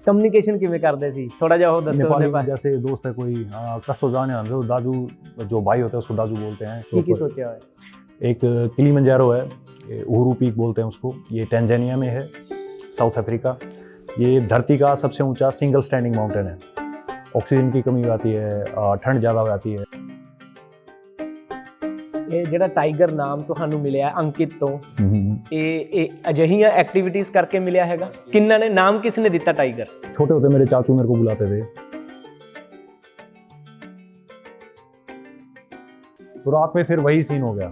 Communication किवें करदे सी थोड़ा जिहा ओह दस्सो। नेपाली जैसे दोस्त है कोई कस्तो जाने जो दाजू जो भाई होते हैं उसको दाजू बोलते हैं। की सोचा है? एक किलिमंजारो है, उहुरू पीक बोलते हैं उसको, ये टैंजानिया में है, साउथ अफ्रीका। ये धरती का सबसे ऊंचा सिंगल स्टैंडिंग माउंटेन है। ऑक्सीजन की कमी आती है, ठंड ज़्यादा हो जाती है। ਇਹ ਜਿਹੜਾ ਟਾਈਗਰ ਨਾਮ ਤੁਹਾਨੂੰ ਮਿਲਿਆ ਅੰਕਿਤ ਤੋਂ, ਇਹ ਅਜਿਹੀਆਂ ਐਕਟੀਵਿਟੀਜ਼ ਕਰਕੇ ਮਿਲਿਆ ਹੈਗਾ? ਕਿੰਨਾਂ ਨੇ ਨਾਮ ਕਿਸ ਨੇ ਦਿੱਤਾ टाइगर? छोटे होते मेरे चाचू मेरे को बुलाते थे। तो रात में फिर वही सीन हो गया।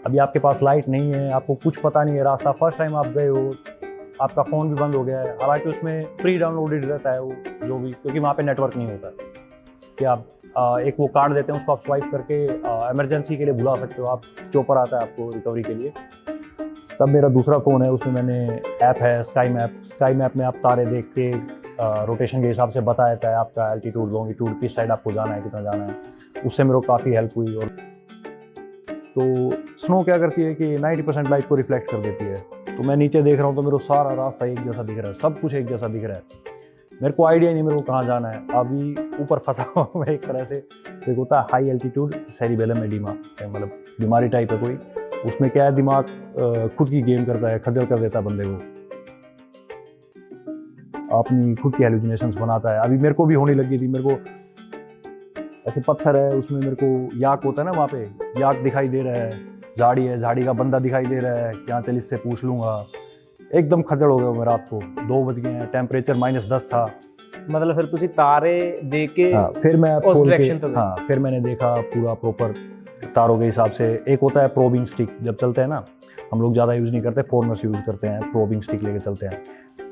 अभी आपके पास लाइट नहीं है, आपको कुछ पता नहीं है रास्ता, फर्स्ट टाइम आप गए हो, आपका फ़ोन भी बंद हो गया है। हालांकि उसमें प्री डाउनलोडेड रहता है वो जो भी, क्योंकि वहाँ पे नेटवर्क नहीं होता कि आप एक वो कार्ड देते हैं, उसको आप स्वाइप करके इमरजेंसी के लिए बुला सकते हो। आप चोपर आता है आपको रिकवरी के लिए। तब मेरा दूसरा फ़ोन है, उसमें मैंने ऐप है स्काई मैप। स्काई मैप में आप तारे देख के रोटेशन के हिसाब से बता देता है आपका एल्टीट्यूड, लॉन्गिट्यूड, किस साइड आपको जाना है, कितना जाना है। उससे मेरे को काफ़ी हेल्प हुई। और तो स्नो क्या करती है कि 90% लाइट को रिफ्लेक्ट कर देती है। तो मैं नीचे देख रहा हूँ तो मेरे को सारा रास्ता एक जैसा दिख रहा है, सब कुछ एक जैसा दिख रहा है। मेरे को आइडिया नहीं मेरे को कहाँ जाना है। अभी ऊपर फंसा हुआ मैं एक तरह से। एक होता है हाई एल्टीट्यूड सेरिबेलम एडिमा, मतलब बीमारी टाइप है कोई। उसमें क्या है, दिमाग खुद की गेम करता है, खज्जल कर देता है बंदे को, अपनी खुद की हेलुसिनेशंस बनाता है। अभी मेरे को भी होने लगी थी। मेरे को ऐसे पत्थर है, उसमें मेरे को याक होता है ना, वहाँ पे याक दिखाई दे रहा है, झाड़ी है, झाड़ी का बंदा दिखाई दे रहा है, क्या चल इससे पूछ लूँगा। एकदम खजड़ हो गया मैं। रात को 2 बज गए हैं, टेम्परेचर -10 था। मतलब फिर तुसी तारे देख के फिर मैं उस डायरेक्शन तो हाँ, फिर मैंने देखा पूरा प्रॉपर तारों के हिसाब से। एक होता है प्रोबिंग स्टिक, जब चलते हैं ना, हम लोग ज़्यादा यूज़ नहीं करते, फॉरनर्स यूज़ करते हैं, प्रोबिंग स्टिक लेके चलते हैं।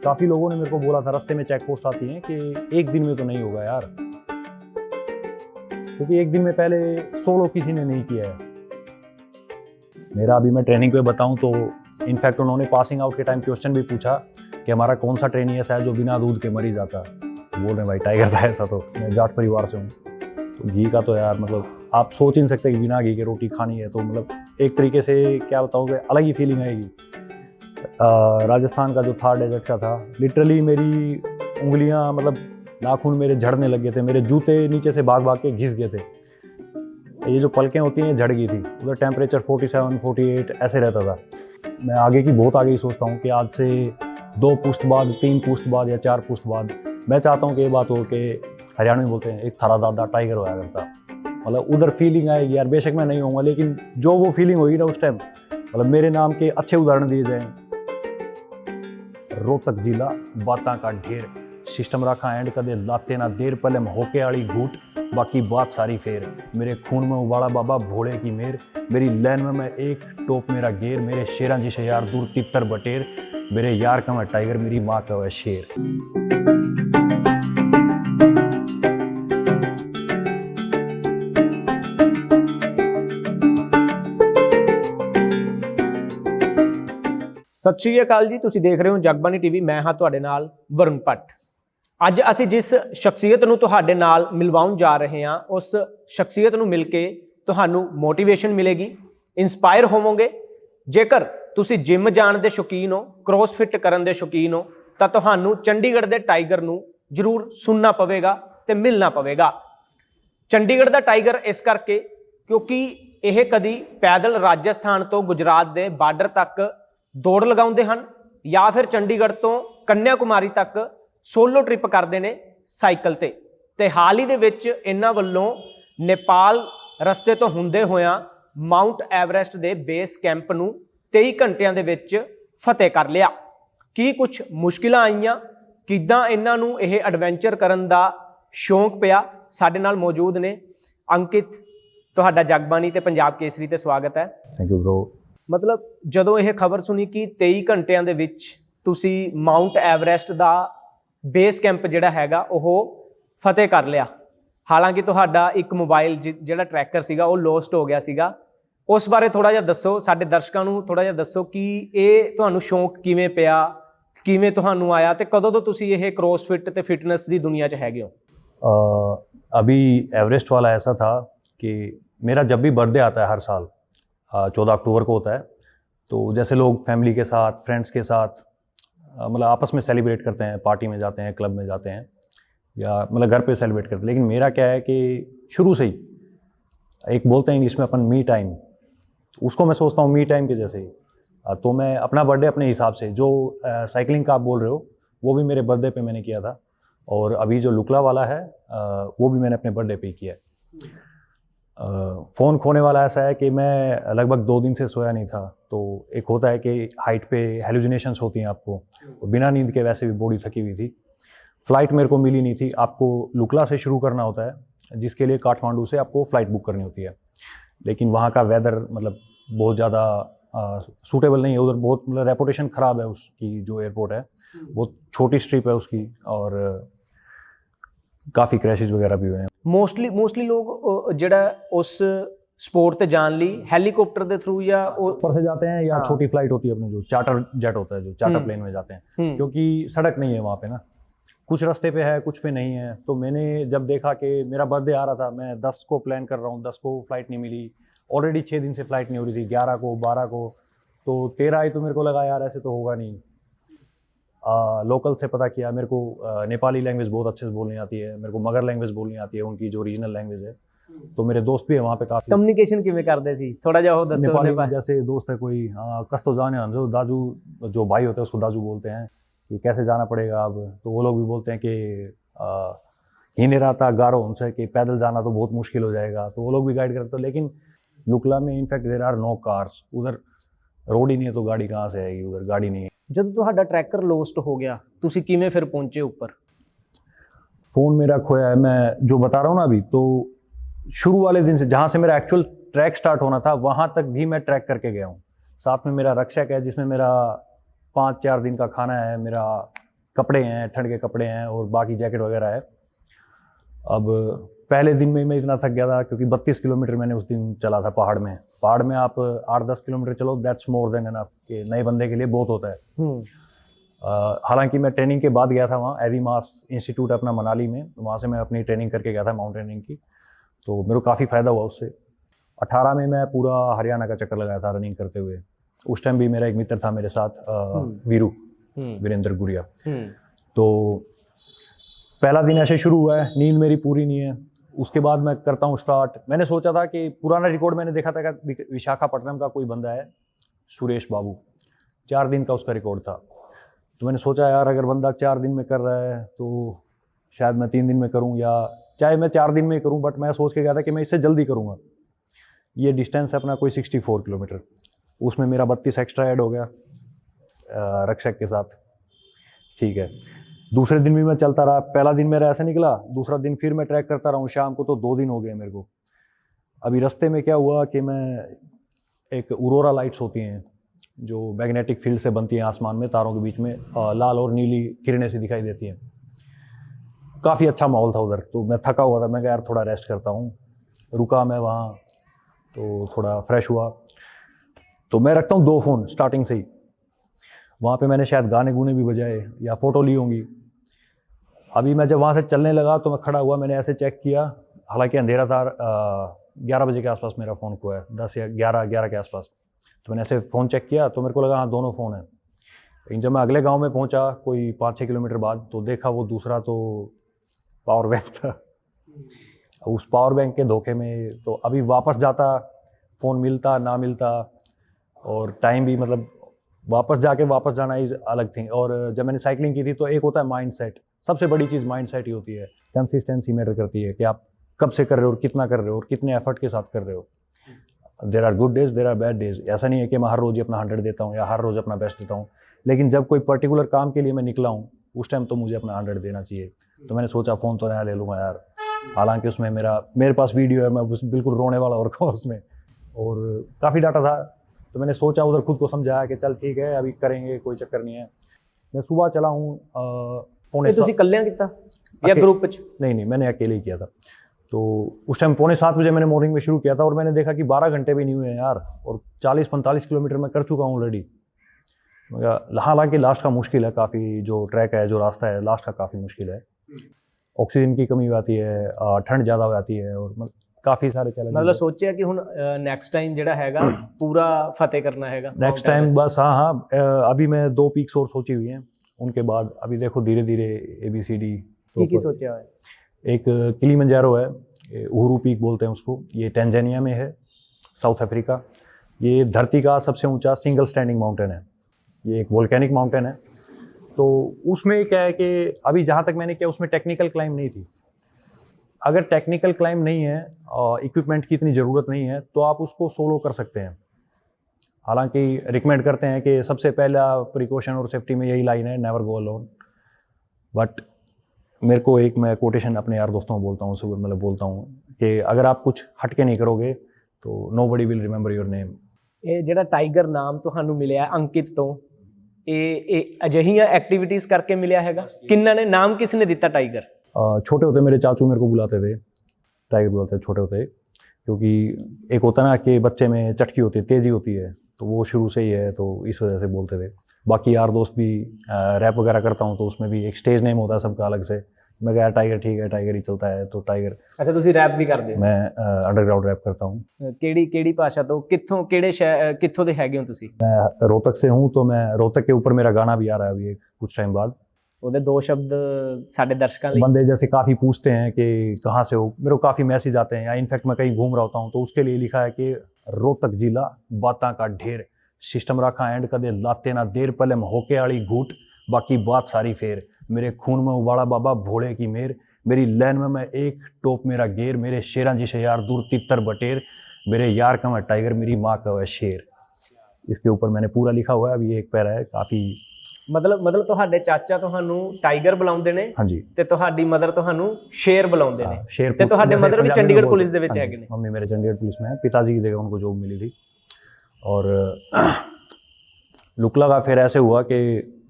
काफ़ी लोगों ने मेरे को बोला था, रास्ते में चेक पोस्ट आती हैं, कि एक दिन में तो नहीं होगा यार, क्योंकि एक दिन में पहले सोलो किसी ने नहीं किया है। मेरा अभी मैं ट्रेनिंग पे बताऊं तो इनफैक्ट उन्होंने पासिंग आउट के टाइम क्वेश्चन भी पूछा कि हमारा कौन सा ट्रेनिंग ऐसा है जो बिना दूध के मर ही जाता। बोल रहे हैं भाई टाइगर था ऐसा। तो मैं जाट परिवार से हूँ, तो घी का तो यार मतलब आप सोच ही नहीं सकते कि बिना घी के रोटी खानी है। तो मतलब एक तरीके से क्या बताऊँ कि अलग ही फीलिंग आएगी। राजस्थान का जो था डेजर्ट का था, लिटरली मेरी उंगलियाँ, मतलब नाखून मेरे झड़ने लग गए थे, मेरे जूते नीचे से भाग भाग के घिस गए थे। ये जो पलकें होती हैं झड़ गई थी। उधर टेम्परेचर 47, 48 ऐसे रहता था। मैं आगे की बहुत आगे ही सोचता हूँ कि आज से 2 पुश्त बाद, 3 पुश्त बाद या 4 पुश्त बाद मैं चाहता हूँ कि ये बात हो कि हरियाणा में बोलते हैं एक थारा दादा टाइगर होया करता। मतलब उधर फीलिंग आएगी यार, बेशक मैं नहीं होऊंगा, लेकिन जो वो फीलिंग होगी ना उस टाइम, मतलब मेरे नाम के अच्छे उदाहरण दिए जाएँ। रोहतक जिला बातां का ढेर, सिस्टम रखा एंड कदे लाते ना देर, पहले होके आड़ी घूट, बाकी बात सारी फेर। मेरे खून में उबाड़ा बाबा भोले की मेर, मेरी लैन में मैं एक टोप मेरा गेर, मेरे शेरां जिसे यार दूर तितर बटेर, मेरे यार का मैं टाइगर, मेरी माँ का वह शेर। सत श्री अकाल जी, तुसीं देख रहे हो जगबानी टीवी। मैं हाँ तुहाडे नाल वरुण भट्ट। ਅੱਜ ਅਸੀਂ जिस शख्सियत ਨੂੰ ਤੁਹਾਡੇ ਨਾਲ ਮਿਲਵਾਉਣ ਜਾ ਰਹੇ ਹਾਂ, ਉਸ ਸ਼ਖਸੀਅਤ ਨੂੰ ਮਿਲ ਕੇ ਤੁਹਾਨੂੰ ਮੋਟੀਵੇਸ਼ਨ ਮਿਲੇਗੀ, ਇੰਸਪਾਇਰ ਹੋਵੋਗੇ। ਜੇਕਰ ਤੁਸੀਂ ਜਿਮ ਜਾਣ ਦੇ ਸ਼ੌਕੀਨ ਹੋ, ਕ੍ਰੋਸਫਿਟ ਕਰਨ ਦੇ ਸ਼ੌਕੀਨ ਹੋ, ਤਾਂ ਤੁਹਾਨੂੰ ਚੰਡੀਗੜ੍ਹ ਦੇ ਟਾਈਗਰ ਨੂੰ ਜ਼ਰੂਰ ਸੁਣਨਾ ਪਵੇਗਾ ਤੇ ਮਿਲਣਾ ਪਵੇਗਾ। ਚੰਡੀਗੜ੍ਹ ਦਾ ਟਾਈਗਰ ਇਸ ਕਰਕੇ ਕਿਉਂਕਿ ਇਹ ਕਦੀ ਪੈਦਲ ਰਾਜਸਥਾਨ ਤੋਂ ਗੁਜਰਾਤ ਦੇ ਬਾਰਡਰ ਤੱਕ ਦੌੜ ਲਗਾਉਂਦੇ ਹਨ, ਜਾਂ ਫਿਰ ਚੰਡੀਗੜ੍ਹ ਤੋਂ ਕੰਨਿਆਕੁਮਾਰੀ ਤੱਕ सोलो ट्रिप करते हैं साइकिल ते हाल ही दे विच इन्हां वल्लों नेपाल रस्ते तो हुंदे होया माउंट एवरेस्ट दे बेस कैंप नूं 23 घंटियां दे विच फतेह कर लिया। की कुछ मुश्किलां आईयां, किदां इन्हां नूं इह एडवेंचर करन दा शौक पिया। साडे नाल मौजूद ने अंकित, तुहाडा जगबानी ते पंजाब केसरी ते स्वागत है। Thank you bro. मतलब जदों यह खबर सुनी कि 23 घंटियां दे विच तुसीं माउंट एवरेस्ट दा बेस कैंप जिहड़ा हैगा ओह फतेह कर लिया, हालांकि तुहाडा एक मोबाइल जिहड़ा ट्रैकर सीगा ओह लोस्ट हो गया सीगा, उस बारे थोड़ा जिहा दसो, साडे दर्शकां नूं थोड़ा जिहा दसो कि इह तुहानूं शौक किवें पिया, किवें तुहानूं आया ते कदों तो तुसीं इह क्रॉसफिट ते फिटनेस दी दुनिया च हैगे हो? अभी एवरेस्ट वाला ऐसा था कि मेरा जब भी बर्थडे आता है हर साल 14 अक्टूबर को होता है, तो जैसे लोग फैमिली के साथ, फ्रेंड्स के साथ मतलब आपस में सेलिब्रेट करते हैं, पार्टी में जाते हैं, क्लब में जाते हैं, या मतलब घर पे सेलिब्रेट करते हैं। लेकिन मेरा क्या है कि शुरू से ही एक बोलते हैं इंग्लिश में अपन मी टाइम, उसको मैं सोचता हूँ मी टाइम के जैसे ही। तो मैं अपना बर्थडे अपने हिसाब से, जो साइकिलिंग का आप बोल रहे हो वो भी मेरे बर्थडे पे मैंने किया था, और अभी जो लुकला वाला है वो भी मैंने अपने बर्थडे पे ही किया है। फ़ोन खोने वाला ऐसा है कि मैं लगभग 2 दिन से सोया नहीं था। तो एक होता है कि हाइट पे हेलुसिनेशंस होती हैं आपको, और बिना नींद के वैसे भी बॉडी थकी हुई थी। फ़्लाइट मेरे को मिली नहीं थी। आपको लुकला से शुरू करना होता है, जिसके लिए काठमांडू से आपको फ़्लाइट बुक करनी होती है। लेकिन वहाँ का वेदर मतलब बहुत ज़्यादा सूटेबल नहीं है उधर, बहुत मतलब रेपुटेशन ख़राब है उसकी। जो एयरपोर्ट है बहुत छोटी स्ट्रिप है उसकी, और काफ़ी क्रैशेस वगैरह भी हुए हैं। ਮੋਸਟਲੀ ਲੋਕ ਜਿਹੜਾ ਉਸ ਸਪੋਰਟ ਤੇ ਜਾਣ ਲਈ ਹੈਲੀਕਾਪਟਰ ਦੇ ਥਰੂ ਜਾਂ ऊपर से जाते हैं, या हाँ। छोटी फ्लाइट होती है अपनी, जो चार्टर जेट होता है, जो चार्टर प्लेन में जाते हैं, क्योंकि सड़क नहीं है वहाँ पे ना, कुछ रास्ते पे है कुछ पे नहीं है। तो मैंने जब देखा कि मेरा बर्थडे आ रहा था, मैं 10 को प्लान कर रहा हूँ, 10 को फ्लाइट नहीं मिली, ऑलरेडी 6 दिन से फ्लाइट नहीं हो रही थी, 11 को 12 को, तो 13 आई, तो मेरे को लगा यार ऐसे तो होगा नहीं। लोकल से पता किया, मेरे को नेपाली लैंग्वेज बहुत अच्छे से बोलनी आती है, मेरे को मगर लैंग्वेज बोलनी आती है, उनकी जो रीजनल लैंग्वेज है। तो मेरे दोस्त भी है वहाँ पे काफ़ी। ਕਮਿਊਨੀਕੇਸ਼ਨ ਕਿਵੇਂ ਕਰਦੇ ਸੀ, ਥੋੜਾ ਜਿਹਾ ਉਹ ਦੱਸੋ। नेपाली में जैसे दोस्त है कोई, कस्तो जाने हम जो दाजू, जो भाई होते हैं उसको दाजू बोलते हैं, कि कैसे जाना पड़ेगा अब। तो वो लोग भी बोलते हैं कि ही नहीं रहा था गारो उनसे, कि पैदल जाना तो बहुत मुश्किल हो जाएगा, तो वो लोग भी गाइड करते हैं। लेकिन लुकला में in fact there are no cars, उधर रोड ही नहीं है, तो गाड़ी कहाँ से आएगी, उधर गाड़ी नहीं है। ਜਦੋਂ ਤੁਹਾਡਾ ट्रैकर लोस्ट हो गया, ਤੁਸੀਂ ਕਿਵੇਂ ਫਿਰ ਪਹੁੰਚੇ ਉੱਪਰ? फ़ोन मेरा खोया है, मैं जो बता रहा हूँ ना अभी, तो शुरू वाले दिन से जहाँ से मेरा एक्चुअल ट्रैक स्टार्ट होना था वहाँ तक भी मैं ट्रैक करके गया हूँ। साथ में मेरा रक्षक है, जिसमें मेरा 5-4 दिन का खाना है, मेरा कपड़े हैं, ठंड के कपड़े हैं, और बाकी जैकेट वगैरह है। अब पहले दिन में मैं इतना थक गया था, क्योंकि 32 किलोमीटर मैंने उस दिन चला था पहाड़ में। पहाड़ में आप 8-10 किलोमीटर चलो, दैट्स मोर देन एनफ, कि नए बंदे के लिए बहुत होता है। हालांकि मैं ट्रेनिंग के बाद गया था वहाँ, एवी मास इंस्टीट्यूट अपना मनाली में, वहाँ से मैं अपनी ट्रेनिंग करके गया था माउंटेनिंग की, तो मेरे को काफ़ी फ़ायदा हुआ उससे। 18 में मैं पूरा हरियाणा का चक्कर लगाया था रनिंग करते हुए। उस टाइम भी मेरा एक मित्र था मेरे साथ, वीरेंद्र गुरिया। तो पहला दिन ऐसे शुरू हुआ है, नींद मेरी पूरी नहीं है। उसके बाद मैं करता हूँ स्टार्ट। मैंने सोचा था कि पुराना रिकॉर्ड मैंने देखा था कि विशाखापट्टनम का कोई बंदा है, सुरेश बाबू, 4 दिन का उसका रिकॉर्ड था। तो मैंने सोचा यार अगर बंदा 4 दिन में कर रहा है तो शायद मैं 3 दिन में करूँ, या चाहे मैं 4 दिन में करूँ, बट मैं सोच के गया था कि मैं इससे जल्दी करूँगा। ये डिस्टेंस है अपना कोई 64 किलोमीटर, उसमें मेरा 32 एक्स्ट्रा ऐड हो गया रक्षक के साथ। ठीक है, दूसरे दिन भी मैं चलता रहा। पहला दिन मेरा ऐसे निकला, दूसरा दिन फिर मैं ट्रैक करता रहा हूँ शाम को, तो 2 दिन हो गए मेरे को। अभी रास्ते में क्या हुआ कि मैं, एक उरोरा लाइट्स होती हैं जो मैग्नेटिक फील्ड से बनती हैं आसमान में, तारों के बीच में लाल और नीली किरणें से दिखाई देती हैं। काफ़ी अच्छा माहौल था उधर, तो मैं थका हुआ था, मैं कहा यार थोड़ा रेस्ट करता हूँ। रुका मैं वहाँ, तो थोड़ा फ्रेश हुआ। तो मैं रखता हूँ 2 फ़ोन स्टार्टिंग से ही। वहाँ पे मैंने शायद गाने गूने भी बजाए या फ़ोटो ली होंगी। अभी मैं जब वहाँ से चलने लगा तो मैं खड़ा हुआ, मैंने ऐसे चेक किया, हालांकि अंधेरा था, 11 बजे के आसपास मेरा फ़ोन खोया है, 10 या 11 के आसपास। तो मैंने ऐसे फ़ोन चेक किया तो मेरे को लगा हाँ दोनों फ़ोन हैं। लेकिन जब मैं अगले गांव में पहुंचा कोई 5-6 किलोमीटर बाद, तो देखा वो दूसरा तो पावर बैंक था। उस पावर बैंक के धोखे में तो अभी वापस जाता, फ़ोन मिलता ना मिलता, और टाइम भी मतलब वापस जाके वापस जाना इज़ अलग थिंग। और जब मैंने साइकिलिंग की थी तो एक होता है माइंड सेट, सबसे बड़ी चीज़ माइंड सेट ही होती है। कंसिस्टेंसी मैटर करती है कि आप कब से कर रहे हो और कितना कर रहे हो और कितने एफर्ट के साथ कर रहे हो। There are good days, there are bad days. ऐसा नहीं है कि मैं हर रोज़ ही अपना 100 देता हूँ या हर रोज़ अपना बेस्ट देता हूँ, लेकिन जब कोई पर्टिकुलर काम के लिए मैं निकला हूँ उस टाइम तो मुझे अपना 100 देना चाहिए। तो मैंने सोचा फ़ोन तो नया ले लूँगा यार, हालांकि उसमें मेरे पास वीडियो है, मैं बिल्कुल रोने वाला और था उसमें, और काफ़ी डाटा था। तो मैंने सोचा, उधर खुद को समझाया कि चल ठीक है अभी करेंगे, कोई चक्कर नहीं है। मैं सुबह चला हूँ पौने 7 कल्याण किया या ग्रुप? नहीं, मैंने अकेले ही किया था। तो उस टाइम पौने 7 बजे मैंने मॉर्निंग में शुरू किया था, और मैंने देखा कि 12 घंटे भी नहीं हुए हैं यार, और 40-45 किलोमीटर मैं कर चुका हूँ ऑलरेडी। हालांकि लास्ट का मुश्किल है काफ़ी, जो ट्रैक है, जो रास्ता है लास्ट का काफ़ी मुश्किल है। ऑक्सीजन की कमी आती है, ठंड ज़्यादा हो जाती है, और काफ़ी सारे चैलेंज। मतलब सोचा कि हुण नेक्स्ट टाइम जिहड़ा हैगा पूरा फतेह करना हैगा नेक्स्ट टाइम। बस हाँ, अभी मैं 2 पीक्स और सोची हुई हैं। उनके बाद अभी देखो धीरे धीरे ABCD की सोचा है? एक किलिमंजारो है, उहुरु पीक बोलते हैं उसको, ये टैंजानिया में है, साउथ अफ्रीका। ये धरती का सबसे ऊंचा सिंगल स्टैंडिंग माउंटेन है, ये एक वोल्केनिक माउंटेन है। तो उसमें क्या है कि अभी जहाँ तक मैंने किया उसमें टेक्निकल क्लाइंब नहीं थी। अगर टेक्निकल क्लाइंब नहीं है और इक्विपमेंट की इतनी ज़रूरत नहीं है तो आप उसको सोलो कर सकते हैं। हालांकि रिकमेंड करते हैं कि सबसे पहला प्रिकॉशन और सेफ्टी में यही लाइन है, नेवर गो अलोन। बट मेरे को एक मैं कोटेशन अपने यार दोस्तों को बोलता हूँ, सुबह मतलब बोलता हूँ कि अगर आप कुछ हट के नहीं करोगे तो nobody will remember your name. ਇਹ ਜਿਹੜਾ ਟਾਈਗਰ ਨਾਮ ਤੁਹਾਨੂੰ ਮਿਲਿਆ ਅੰਕਿਤ ਤੋਂ, ਇਹ ਅਜਿਹੀਆਂ ਐਕਟੀਵਿਟੀਜ਼ ਕਰਕੇ ਮਿਲਿਆ ਹੈਗਾ? ਕਿੰਨਾਂ ਨੇ ਨਾਮ, ਕਿਸ ਨੇ ਦਿੱਤਾ ਟਾਈਗਰ? छोटे होते मेरे चाचू मेरे को बुलाते थे, टाइगर बुलाते थे छोटे होते, क्योंकि एक होता ना कि बच्चे में चटकी होती है, तेज़ी होती है, तो वो शुरू से ही है, तो इस वजह से बोलते थे। बाकी यार दोस्त भी रैप वगैरह करता हूँ तो उसमें भी एक स्टेज नेम होता है सबका अलग से। मैं कहा टाइगर ठीक है, टाइगर ही चलता है, तो टाइगर। ਅੱਛਾ, ਤੁਸੀਂ ਰੈਪ ਵੀ ਕਰਦੇ ਹੋ? मैं अंडरग्राउंड रैप करता हूँ। ਕਿਹੜੀ ਭਾਸ਼ਾ ਤੋਂ, ਕਿੱਥੋਂ, ਕਿਹੜੇ ਸ਼ਹਿਰ, ਕਿੱਥੋਂ ਦੇ ਹੈਗੇ ਹੋ ਤੁਸੀਂ? मैं रोहतक से हूँ, तो मैं रोहतक के ऊपर मेरा गाना भी आ रहा है अभी कुछ टाइम बाद। ਉਹਦੇ ਦੋ ਸ਼ਬਦ ਸਾਡੇ ਦਰਸ਼ਕਾਂ ਲਈ। बंदे जैसे काफ़ी पूछते हैं कि कहाँ से हो, मेरे को काफ़ी मैसेज आते हैं, या इनफैक्ट मैं कहीं घूम रहा होता हूँ तो उसके लिए लिखा है कि रोहतक जिला बातां का ढेर, सिस्टम रखा एंड कदे लाते ना देर, पहले में होके आड़ी घूट, बाकी बात सारी फेर, मेरे खून में उबाड़ा बाबा भोले की मेर, मेरी लैन में मैं एक टोप मेरा गेर, मेरे शेरां जी से यार दूर तितर बटेर, मेरे यार का मैं टाइगर, मेरी माँ का वह शेर। इसके ऊपर मैंने पूरा लिखा हुआ है, अभी एक पैरा है काफ़ी। ਮਤਲਬ ਤੁਹਾਡੇ ਚਾਚਾ ਤੁਹਾਨੂੰ ਟਾਈਗਰ ਬੁਲਾਉਂਦੇ ਨੇ? ਹਾਂਜੀ। ਤੇ ਤੁਹਾਡੀ ਮਦਰ ਤੁਹਾਨੂੰ ਸ਼ੇਰ ਬੁਲਾਉਂਦੇ ਨੇ? शेर ਤੇ ਤੁਹਾਡੇ ਮਦਰ ਵੀ ਚੰਡੀਗੜ੍ਹ ਪੁਲਿਸ ਦੇ ਵਿੱਚ ਹੈਗੇ ਨੇ? मम्मी मेरे चंडीगढ़ पुलिस में है, पिताजी की जगह उनको जॉब मिली थी। और लुक लगा फिर ऐसे हुआ कि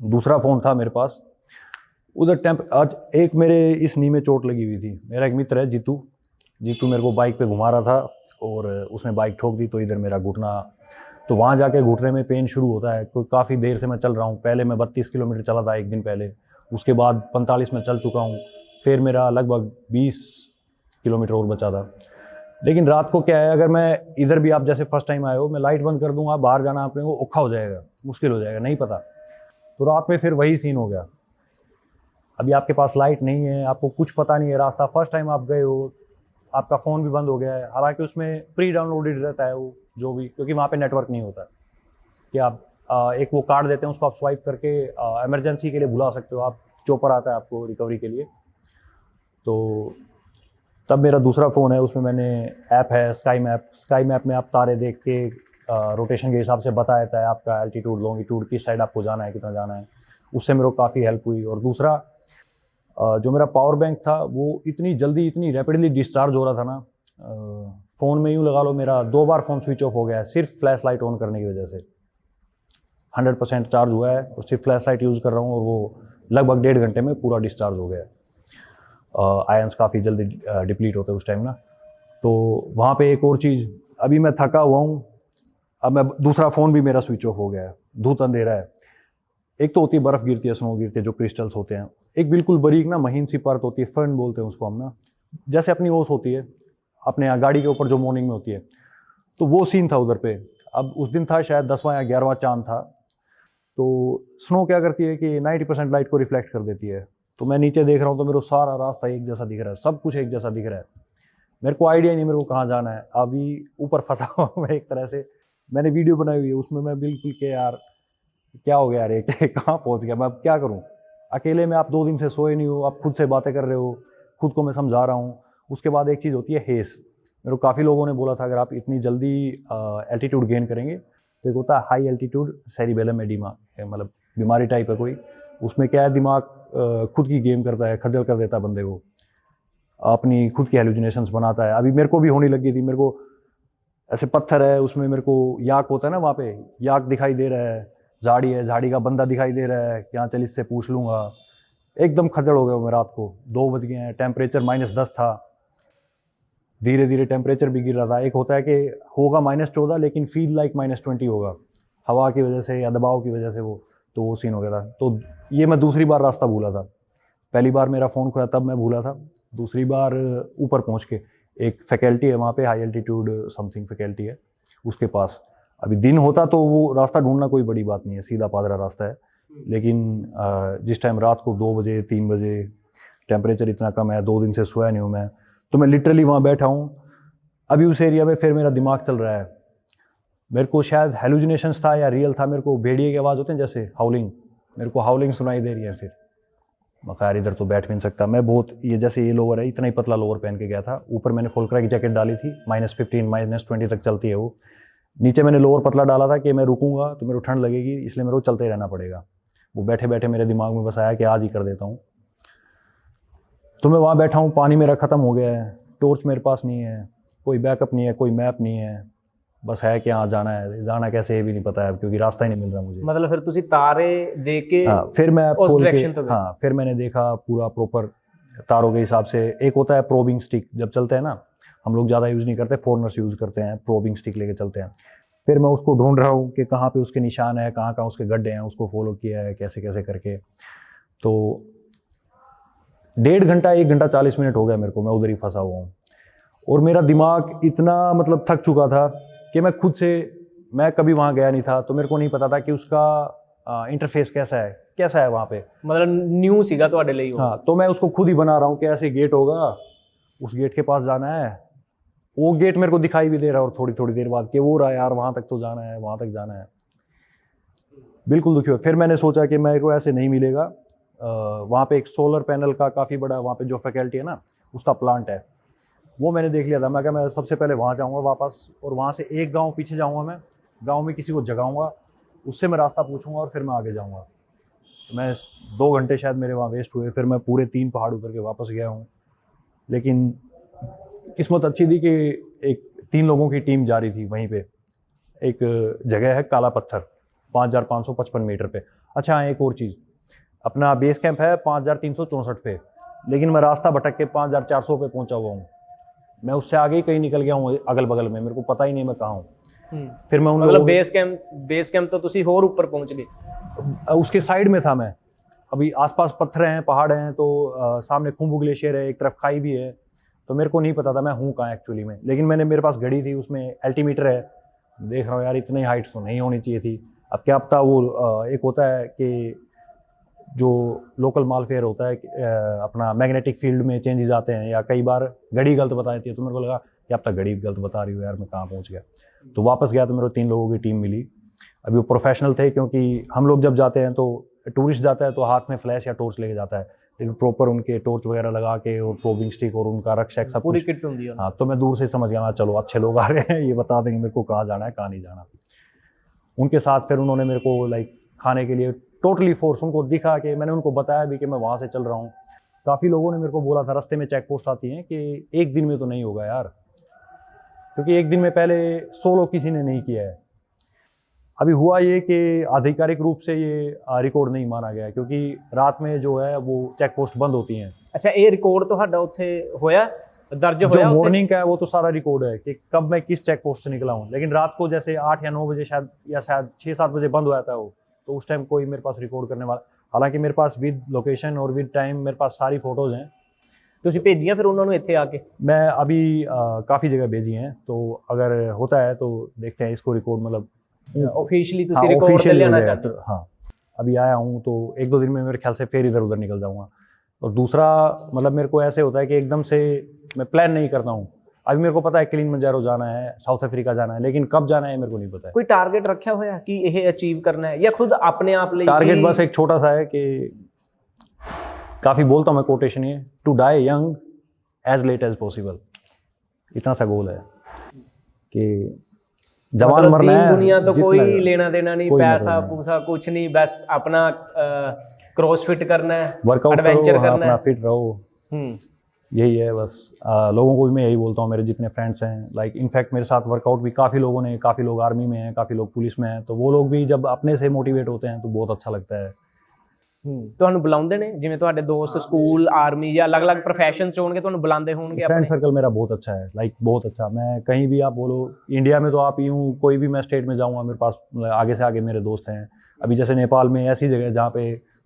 दूसरा फ़ोन था मेरे पास उधर आज एक मेरे इस नी में चोट लगी हुई थी। मेरा एक मित्र है जीतू मेरे को बाइक पे घुमा रहा था और उसने बाइक ठोक दी, तो इधर मेरा घुटना, तो वहाँ जाके घुटने में पेन शुरू होता है। तो काफ़ी देर से मैं चल रहा हूँ, पहले मैं 32 किलोमीटर चला था एक दिन पहले, उसके बाद 45 में चल चुका हूँ, फिर मेरा लगभग 20 किलोमीटर और बचा था। लेकिन रात को क्या है, अगर मैं इधर भी, आप जैसे फर्स्ट टाइम आए हो, मैं लाइट बंद कर दूँगा, बाहर जाना अपने को औखा हो जाएगा, मुश्किल हो जाएगा, नहीं पता। तो रात में फिर वही सीन हो गया। अभी आपके पास लाइट नहीं है, आपको कुछ पता नहीं है रास्ता, फर्स्ट टाइम आप गए हो, आपका फ़ोन भी बंद हो गया है। हालांकि उसमें प्री डाउनलोडेड रहता है वो जो भी, क्योंकि वहाँ पे नेटवर्क नहीं होता कि आप एक वो कार्ड देते हैं, उसको आप स्वाइप करके इमरजेंसी के लिए बुला सकते हो, आप चॉपर आता है आपको रिकवरी के लिए। तो तब मेरा दूसरा फ़ोन है, उसमें मैंने ऐप है स्काई मैप में आप तारे देख के रोटेशन के हिसाब से बता देता है आपका एल्टीट्यूड, लॉन्गिट्यूड, किस साइड आपको जाना है, कितना जाना है। उससे मेरे को काफ़ी हेल्प हुई। और दूसरा जो मेरा पावर बैंक था वो इतनी जल्दी, इतनी रैपिडली डिस्चार्ज हो रहा था ना, फ़ोन में यूँ लगा लो मेरा 2 बार फ़ोन स्विच ऑफ हो गया है सिर्फ फ्लैश लाइट ऑन करने की वजह से। 100% चार्ज हुआ है और सिर्फ फ्लैश लाइट यूज़ कर रहा हूँ, और वो लगभग 1.5 घंटे में पूरा डिस्चार्ज हो गया। आयंस काफ़ी जल्दी डिप्लीट होते हैं उस टाइम ना। तो वहाँ पे एक और चीज़, अभी मैं थका हुआ हूँ, अब मैं दूसरा फ़ोन भी मेरा स्विच ऑफ हो गया है, धूत अंधेरा है। एक तो होती है बर्फ़ गिरती है, स्नो गिरती है, जो क्रिस्टल्स होते हैं, एक बिल्कुल बारीक ना महीन सी परत होती है, फर्न बोलते हैं उसको हम ना, जैसे अपनी ओस होती है अपने यहाँ गाड़ी के ऊपर जो मॉर्निंग में होती है, तो वो सीन था उधर पे। अब उस दिन था शायद 10वां या 11वां चांद था। तो स्नो क्या करती है कि 90% लाइट को रिफ्लेक्ट कर देती है। तो मैं नीचे देख रहा हूँ तो मेरे को सारा रास्ता एक जैसा दिख रहा है, सब कुछ एक जैसा दिख रहा है, मेरे को आइडिया नहीं मेरे को कहाँ जाना है। अभी ऊपर फंसा हुआ मैं एक तरह से, मैंने वीडियो बनाई हुई है उसमें मैं बिल्कुल के यार क्या हो गया यार, कहाँ पहुँच गया, मैं अब क्या करूँ। अकेले में आप 2 दिन से सोए नहीं हो, आप खुद से बातें कर रहे हो, खुद को मैं समझा रहा हूँ। उसके बाद एक चीज़ होती है हेस। मेरे को काफ़ी लोगों ने बोला था अगर आप इतनी जल्दी एल्टीट्यूड गेन करेंगे तो एक होता है हाई एल्टीट्यूड सेरिबेलम एडिमा, मतलब बीमारी टाइप है कोई। उसमें क्या है, दिमाग खुद की गेम करता है, खज्जल कर देता है बंदे को, अपनी खुद की हेलुसिनेशंस बनाता है। अभी मेरे को भी होने लगी थी, मेरे को ऐसे पत्थर है उसमें, मेरे को याक होता है ना, वहाँ पे याक दिखाई दे रहा है, झाड़ी है, झाड़ी का बंदा दिखाई दे रहा है, क्या चल इससे पूछ लूँगा। एकदम खजड़ हो गया मैं रात को, 2 बज गए हैं, टेम्परेचर -10 था, धीरे धीरे टेम्परेचर भी गिर रहा था। एक होता है कि होगा -14 लेकिन फील लाइक -20 होगा, हवा की वजह से या दबाव की वजह से तो वो सीन हो गया था। तो ये मैं दूसरी बार रास्ता भूला था। पहली बार मेरा फ़ोन खोया तब मैं भूला था, दूसरी बार ऊपर पहुँच के एक फैकल्टी है वहाँ पे, हाई एल्टीट्यूड समथिंग फैकल्टी है, उसके पास। अभी दिन होता तो वो रास्ता ढूंढना कोई बड़ी बात नहीं है, सीधा पादरा रास्ता है। लेकिन जिस टाइम रात को 2 बजे 3 बजे टेम्परेचर इतना कम है, 2 दिन से सोया नहीं हूँ मैं, तो मैं लिटरली वहाँ बैठा हूँ। अभी उस एरिया में फिर मेरा दिमाग चल रहा है, मेरे को शायद हेलुसिनेशंस था या रियल था, मेरे को भेड़िए की आवाज़ होते हैं जैसे हाउलिंग, मेरे को हाउलिंग सुनाई दे रही है। फिर मैं यार इधर तो बैठ भी नहीं सकता मैं, बहुत ये जैसे ये लोअर है, इतना ही पतला लोअर पहन के गया था, ऊपर मैंने फुल क्रैक जैकेट डाली थी, -15 -20 तक चलती है वो, नीचे मैंने लोअर पतला डाला था कि मैं रुकूंगा तो मेरे को ठंड लगेगी, इसलिए मेरे को चलते ही रहना पड़ेगा। वो बैठे बैठे मेरे दिमाग में बस आया कि आज ही कर देता हूँ। तो मैं वहाँ बैठा हूँ, पानी मेरा ख़त्म हो गया है, टॉर्च मेरे पास नहीं है, कोई बैकअप नहीं है, कोई मैप नहीं है, बस है कि हाँ जाना है, जाना कैसे ये भी नहीं पता है क्योंकि रास्ता ही नहीं मिल रहा मुझे। मतलब फिर तुसी तारे देख के हाँ, फिर मैं उस खोल डायरेक्शन के, तो गए। हाँ फिर मैंने देखा पूरा प्रॉपर तारों के हिसाब से। एक होता है प्रोबिंग स्टिक, जब चलते हैं ना, हम लोग ज़्यादा यूज़ नहीं करते, फॉरनर्स यूज़ करते हैं, प्रोबिंग स्टिक लेके चलते हैं। फिर मैं उसको ढूंढ रहा हूँ कि कहाँ पे उसके निशान है, कहाँ कहाँ उसके गड्ढे हैं, उसको फॉलो किया है कैसे कैसे करके। तो 1.5 घंटा 1 घंटा 40 मिनट हो गया मेरे को, मैं उधर ही फंसा हुआ हूँ। और मेरा दिमाग इतना मतलब थक चुका था कि मैं खुद से, मैं कभी वहाँ गया नहीं था तो मेरे को नहीं पता था कि उसका इंटरफेस कैसा है वहाँ पे। मतलब न्यू सीगा ਤੁਹਾਡੇ ਲਈ ਉਹ। हाँ, तो मैं उसको खुद ही बना रहा हूँ कि ऐसे गेट होगा, उस गेट के पास जाना है, वो गेट मेरे को दिखाई भी दे रहा है, और थोड़ी थोड़ी देर बाद कि वो रहा यार, वहाँ तक तो जाना है, वहाँ तक जाना है। बिल्कुल दुखी हुआ। फिर मैंने सोचा कि मेरे को ऐसे नहीं मिलेगा। वहाँ पे एक सोलर पैनल का काफ़ी बड़ा, वहाँ पे जो फैकल्टी है ना उसका प्लांट है, वो मैंने देख लिया था। मैं क्या, मैं सबसे पहले वहाँ जाऊँगा वापस, और वहाँ से एक गाँव पीछे जाऊँगा, मैं गाँव में किसी को जगाऊँगा, उससे मैं रास्ता पूछूंगा और फिर मैं आगे जाऊँगा। तो मैं 2 घंटे शायद मेरे वहाँ वेस्ट हुए। फिर मैं पूरे 3 पहाड़ उतर के वापस गया हूँ। लेकिन किस्मत अच्छी थी कि एक 3 लोगों की टीम जा रही थी वहीं पे। एक जगह है काला पत्थर, 5555 मीटर पे। अच्छा हाँ, एक और चीज़, अपना बेस कैंप है 5364 पे, लेकिन मैं रास्ता भटक के 5400 पे पहुंचा हुआ हूँ। मैं उससे आगे ही कहीं निकल गया हूँ अगल बगल में, मेरे को पता ही नहीं मैं कहाँ हूँ। फिर मैं उन मतलब लोगों बेस कैंप तो तुसी होर ऊपर पहुंच गए। उसके साइड में था मैं। अभी आसपास पत्थर हैं, पहाड़ हैं, तो सामने खुम्बू ग्लेशियर है, एक तरफ खाई भी है, तो मेरे को नहीं पता था मैं हूँ कहाँ एक्चुअली में। लेकिन मेरे पास घड़ी थी, उसमें एल्टीमीटर है, देख रहा हूँ यार इतनी हाइट तो नहीं होनी चाहिए थी। अब क्या पता वो एक होता है कि जो लोकल मालफेयर होता है, अपना मैग्नेटिक फील्ड में चेंजेस आते हैं, या कई बार घड़ी गलत बता देती है, तो मेरे को लगा कि अब तक घड़ी गलत बता रही हो यार, मैं कहाँ पहुँच गया। तो वापस गया तो मेरे को 3 लोगों की टीम मिली। अभी वो प्रोफेशनल थे, क्योंकि हम लोग जब जाते हैं तो टूरिस्ट जाता है तो हाथ में फ्लैश या टॉर्च लेके जाता है, लेकिन प्रॉपर उनके टॉर्च वगैरह लगा के और प्रोबिंग स्टिक और उनका रक्षक सब पूरी कुछ। किट होती है। हाँ, तो मैं दूर से समझ गया, चलो अच्छे लोग आ रहे हैं, ये बता देंगे मेरे को कहाँ जाना है कहाँ नहीं जाना। उनके साथ फिर उन्होंने मेरे को लाइक खाने के लिए टोटली फोर्स, उनको दिखा कि मैंने उनको बताया भी कि मैं वहाँ से चल रहा हूँ। काफ़ी लोगों ने मेरे को बोला था रास्ते में चेक पोस्ट आती हैं कि एक दिन में तो नहीं होगा यार, क्योंकि एक दिन में पहले 100 लोग किसी ने नहीं किया है। अभी हुआ ये कि आधिकारिक रूप से ये रिकॉर्ड नहीं माना गया, क्योंकि रात में जो है वो चेक पोस्ट बंद होती हैं। अच्छा, ये रिकॉर्ड ਤੁਹਾਡਾ ਉੱਥੇ ਹੋਇਆ, दर्ज जो होया? मॉर्निंग का है वो तो सारा रिकॉर्ड है कि कब मैं किस चेक पोस्ट से निकला हूँ, लेकिन रात को जैसे 8 या 9 बजे शायद, या शायद 6-7 बजे बंद हो जाता है वो, तो उस टाइम कोई मेरे पास रिकॉर्ड करने वाला। हालांकि मेरे पास विद लोकेशन और विद टाइम मेरे पास सारी फोटोज़ हैं। ਤੁਸੀਂ ਭੇਜੀਆਂ ਫਿਰ ਉਹਨਾਂ ਨੂੰ ਇੱਥੇ ਆ ਕੇ? मैं अभी काफ़ी जगह भेजी हैं, तो अगर होता है तो देखते हैं इसको रिकॉर्ड, मतलब ऑफिशियली हाँ, ਤੁਸੀਂ रिकॉर्ड ਤੇ officially ਲਿਆਣਾ हो जाए चाहते हो? तो हाँ, अभी आया हूँ तो 1-2 दिन में मेरे ख्याल से फिर इधर उधर निकल जाऊँगा। और दूसरा मतलब मेरे को ऐसे होता है कि एकदम से मैं प्लान नहीं करता हूँ। अभी मेरे को पता है किलिमंजारो जाना है, साउथ अफ्रीका जाना है, लेकिन कब जाना है मेरे को नहीं पता है। ਕੋਈ ਟਾਰਗੇਟ ਰੱਖਿਆ ਹੋਇਆ ਕਿ ਇਹ ਅਚੀਵ ਕਰਨਾ ਹੈ, ਜਾਂ ਖੁਦ ਆਪਣੇ ਆਪ ਲਈ? टारगेट बस एक छोटा सा है कि काफ़ी बोलता हूँ मैं कोटेशन ये, to die young as late as possible, इतना सा गोल है कि जवान मरना है। दुनिया तो जितना कोई लेना देना नहीं, कोई पैसा मतलब नहीं। पूसा कुछ नहीं, बस अपना क्रॉसफिट करना है, वर्कआउट एडवेंचर करो, करना अपना है। फिट रहो, यही है बस। लोगों को भी मैं यही बोलता हूँ, मेरे जितने फ्रेंड्स हैं, लाइक इनफैक्ट मेरे साथ वर्कआउट भी काफ़ी लोगों ने, काफ़ी लोग आर्मी में हैं, काफ़ी लोग पुलिस में हैं, तो वो लोग भी जब अपने से मोटिवेट होते हैं तो बहुत अच्छा लगता है। ਤੁਹਾਨੂੰ ਬੁਲਾਉਂਦੇ ਨੇ, ਜਿਵੇਂ ਤੁਹਾਡੇ ਦੋਸਤ ਸਕੂਲ, ਆਰਮੀ ਜਾਂ ਅਲੱਗ-ਅਲੱਗ प्रोफेशन ਚ होंगे, ਤੁਹਾਨੂੰ बुलाते होंगे? फ्रेंड सर्कल मेरा बहुत अच्छा है, लाइक बहुत अच्छा। मैं कहीं भी, आप बोलो इंडिया में तो आप यूँ कोई भी मैं स्टेट में जाऊँगा, मेरे पास आगे से आगे मेरे दोस्त हैं। अभी जैसे नेपाल में ऐसी जगह जहाँ पे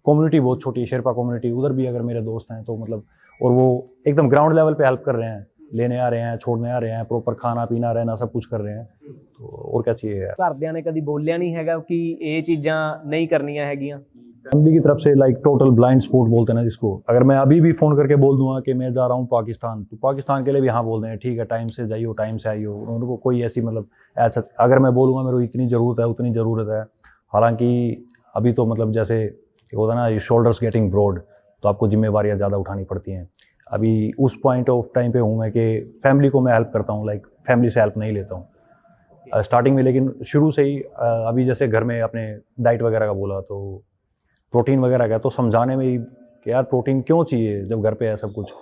कम्युनिटी बहुत छोटी है, शेरपा कम्युनिटी, उधर भी अगर मेरे दोस्त हैं तो मतलब, और वो एकदम ग्राउंड लेवल पे हेल्प कर रहे हैं, लेने आ रहे हैं, छोड़ने आ रहे हैं, प्रॉपर खाना पीना रहना सब कुछ कर रहे हैं, तो और क्या चाहिए यार। ਘਰਦਿਆਂ ਨੇ ਕਦੀ ਬੋਲਿਆ ਨਹੀਂ ਹੈਗਾ ਕਿ ਇਹ ਚੀਜ਼ਾਂ ਨਹੀਂ ਕਰਨੀਆਂ ਹੈਗੀਆਂ? फैमिली की तरफ से लाइक टोटल ब्लाइंड स्पोर्ट बोलते हैं ना जिसको, अगर मैं अभी भी फ़ोन करके बोल दूंगा कि मैं जा रहा हूँ पाकिस्तान, तो पाकिस्तान के लिए भी हाँ बोल दें, ठीक है टाइम से जाइयो टाइम से आइयो। उनको कोई ऐसी मतलब ऐसा, अगर मैं बोलूँगा मेरे को इतनी ज़रूरत है उतनी ज़रूरत है। हालांकि अभी तो मतलब जैसे होता है ना, शोल्डर्स गेटिंग ब्रॉड, तो आपको जिम्मेवारियाँ ज़्यादा उठानी पड़ती हैं। अभी उस पॉइंट ऑफ टाइम पे हूँ मैं कि फैमिली को मैं हेल्प करता हूँ, लाइक फैमिली से हेल्प नहीं लेता हूँ स्टार्टिंग में, लेकिन शुरू से ही अभी जैसे घर में अपने डाइट वगैरह का बोला, तो प्रोटीन वगैरह का तो समझाने में ही कि यार प्रोटीन क्यों चाहिए जब घर पे है सब कुछ,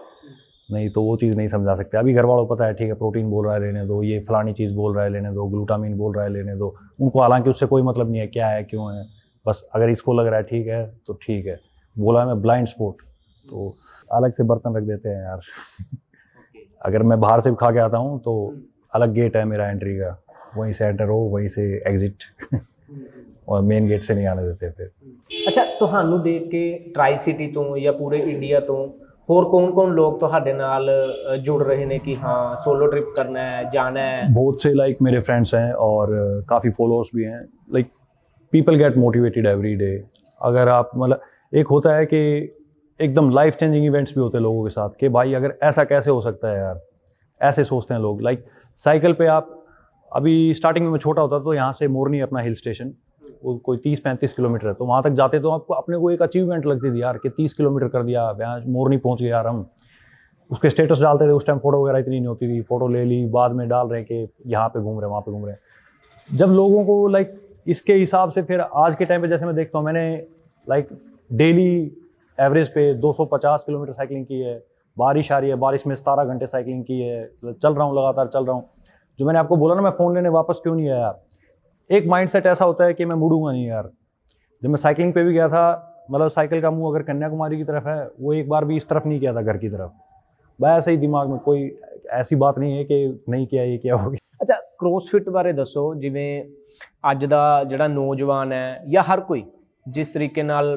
नहीं तो वो चीज़ नहीं समझा सकते। अभी घर वालों को पता है, ठीक है प्रोटीन बोल रहा है लेने दो, ये फलानी चीज़ बोल रहा है लेने दो, ग्लूटामिन बोल रहा है लेने दो, उनको हालांकि उससे कोई मतलब नहीं है क्या है क्यों है, बस अगर इसको लग रहा है ठीक है तो ठीक है। बोला है मैं ब्लाइंड स्पोर्ट, तो अलग से बर्तन रख देते हैं यार। अगर मैं बाहर से भी खा के आता हूँ तो अलग गेट है मेरा एंट्री का, वहीं से एंटर हो वहीं से एग्जिट और मेन गेट से नहीं आने देते फिर। ਅੱਛਾ, ਤੁਹਾਨੂੰ ਦੇਖ ਕੇ ਟਰਾਈ ਸਿਟੀ ਤੋਂ ਜਾਂ ਪੂਰੇ ਇੰਡੀਆ ਤੋਂ ਹੋਰ ਕੌਣ-ਕੌਣ ਲੋਕ ਤੁਹਾਡੇ ਨਾਲ जुड़ रहे ने कि हाँ सोलो ट्रिप करना है, जाना है? बहुत से लाइक मेरे फ्रेंड्स हैं और काफ़ी फॉलोअर्स भी हैं। Like people get motivated every day. अगर आप मतलब एक होता है कि एकदम लाइफ चेंजिंग इवेंट्स भी होते हैं लोगों के साथ कि भाई अगर ऐसा कैसे हो सकता है यार, ऐसे सोचते हैं लोग। लाइक साइकिल पे आप, अभी स्टार्टिंग में मैं छोटा होता तो यहाँ से मोरनी अपना हिल स्टेशन, वो कोई 30-35 किलोमीटर है, तो वहाँ तक जाते तो आपको अपने को एक अचीवमेंट लगती थी यार कि 30 किलोमीटर कर दिया, यहाँ मोरनी पहुँच गए यार हम। उसके स्टेटस डालते थे, उस टाइम फोटो वगैरह इतनी नहीं होती थी, फोटो ले ली, बाद में डाल रहे हैं कि यहाँ पे घूम रहे हैं वहाँ पे घूम रहे हैं। जब लोगों को लाइक इसके हिसाब से फिर आज के टाइम पे जैसे मैं देखता हूँ, मैंने लाइक डेली एवरेज पे 250 किलोमीटर साइकिलिंग की है, बारिश आ रही है, बारिश में 17 घंटे साइकिलिंग की है, चल रहा हूँ लगातार चल रहा हूँ। जो मैंने आपको बोला ना मैं फ़ोन लेने वापस क्यों नहीं आया, एक माइंडसेट ऐसा होता है कि मैं मुड़ूंगा नहीं यार। जब मैं साइकिलिंग पे भी गया था, मतलब साइकिल का मुंह अगर कन्याकुमारी की तरफ है, वो एक बार भी इस तरफ नहीं किया था घर की तरफ। वह ऐसे ही दिमाग में कोई ऐसी बात नहीं है कि नहीं किया ये क्या हो गया। ਅੱਛਾ, ਕ੍ਰੋਸਫਿਟ ਬਾਰੇ ਦੱਸੋ। ਜਿਵੇਂ ਅੱਜ ਦਾ ਜਿਹੜਾ ਨੌਜਵਾਨ ਹੈ ਜਾਂ ਹਰ ਕੋਈ, ਜਿਸ ਤਰੀਕੇ ਨਾਲ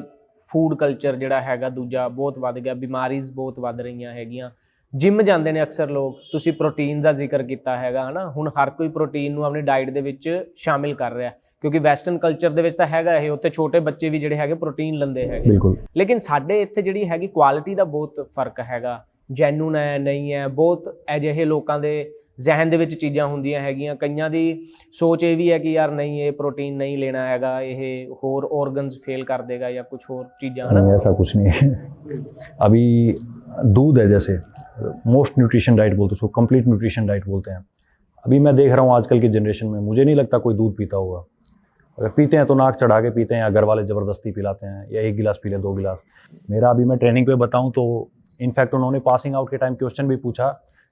ਫੂਡ ਕਲਚਰ ਜਿਹੜਾ ਹੈਗਾ ਦੂਜਾ ਬਹੁਤ ਵੱਧ ਗਿਆ, ਬਿਮਾਰੀਜ਼ ਬਹੁਤ ਵੱਧ ਰਹੀਆਂ ਹੈਗੀਆਂ, ਜਿਮ ਜਾਂਦੇ ਨੇ ਅਕਸਰ ਲੋਕ, ਤੁਸੀਂ ਪ੍ਰੋਟੀਨ ਦਾ ਜ਼ਿਕਰ ਕੀਤਾ ਹੈਗਾ ਹੈ ਨਾ, ਹੁਣ ਹਰ ਕੋਈ ਪ੍ਰੋਟੀਨ ਨੂੰ ਆਪਣੀ ਡਾਈਟ ਦੇ ਵਿੱਚ ਸ਼ਾਮਿਲ ਕਰ ਰਿਹਾ, ਕਿਉਂਕਿ ਵੈਸਟਰਨ ਕਲਚਰ ਦੇ ਵਿੱਚ ਤਾਂ ਹੈਗਾ ਇਹ, ਉੱਥੇ ਛੋਟੇ ਬੱਚੇ ਵੀ ਜਿਹੜੇ ਹੈਗੇ ਪ੍ਰੋਟੀਨ ਲੈਂਦੇ ਹੈਗੇ। ਬਿਲਕੁਲ। ਲੇਕਿਨ ਸਾਡੇ ਇੱਥੇ ਜਿਹੜੀ ਹੈਗੀ ਕੁਆਲਿਟੀ ਦਾ ਬਹੁਤ ਫਰਕ ਹੈਗਾ, ਜੈਨੂਨ ਹੈ ਨਹੀਂ ਹੈ, ਬਹੁਤ ਅਜਿਹੇ ਲੋਕਾਂ ਦੇ ਜ਼ਹਿਨ ਦੇ ਵਿੱਚ ਚੀਜ਼ਾਂ ਹੁੰਦੀਆਂ ਹੈਗੀਆਂ। ਕਈਆਂ ਦੀ ਸੋਚ ਇਹ ਵੀ ਹੈ ਕਿ ਯਾਰ ਨਹੀਂ ਇਹ ਪ੍ਰੋਟੀਨ नहीं लेना हैगा, ਇਹ ਹੋਰ ऑर्गन्स फेल कर देगा या कुछ और चीज़ें, है ना? नहीं, ऐसा कुछ नहीं है। अभी दूध है जैसे मोस्ट न्यूट्रिशन डाइट बोलते हैं उसको, कंप्लीट न्यूट्रिशन डाइट बोलते हैं। अभी मैं देख रहा हूँ आजकल की जनरेशन में, मुझे नहीं लगता कोई दूध पीता होगा। अगर पीते हैं तो नाक चढ़ा के पीते हैं, या घर वाले ज़बरदस्ती पिलाते हैं, या 1 गिलास पी लें 2 गिलास। मेरा अभी मैं ट्रेनिंग पे बताऊँ तो इनफैक्ट उन्होंने पासिंग आउट के टाइम क्वेश्चन भी पूछा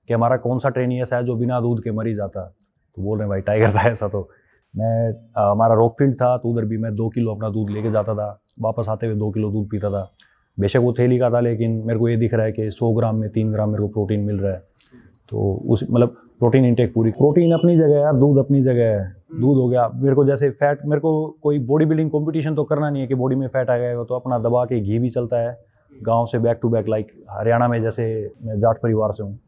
कि हमारा कौन सा ट्रेनी ऐसा है जो बिना दूध के मर ही जाता, तो बोल रहे हैं भाई टाइगर था ऐसा। तो मैं हमारा रॉकफील्ड था तो उधर भी मैं 2 किलो अपना दूध लेके जाता था, वापस आते हुए 2 किलो दूध पीता था। बेशक वो थैली का था, लेकिन मेरे को ये दिख रहा है कि 100 ग्राम में 3 ग्राम मेरे को प्रोटीन मिल रहा है। तो उस मतलब प्रोटीन इंटेक पूरी, प्रोटीन अपनी जगह है यार, दूध अपनी जगह है। दूध हो गया मेरे को जैसे फैट, मेरे को कोई बॉडी बिल्डिंग कंपटीशन तो करना नहीं है कि बॉडी में फैट आ गया, तो अपना दबा के घी भी चलता है गांव से back to back. Like Haryana में जैसे मैं जाट परिवार से हूँ,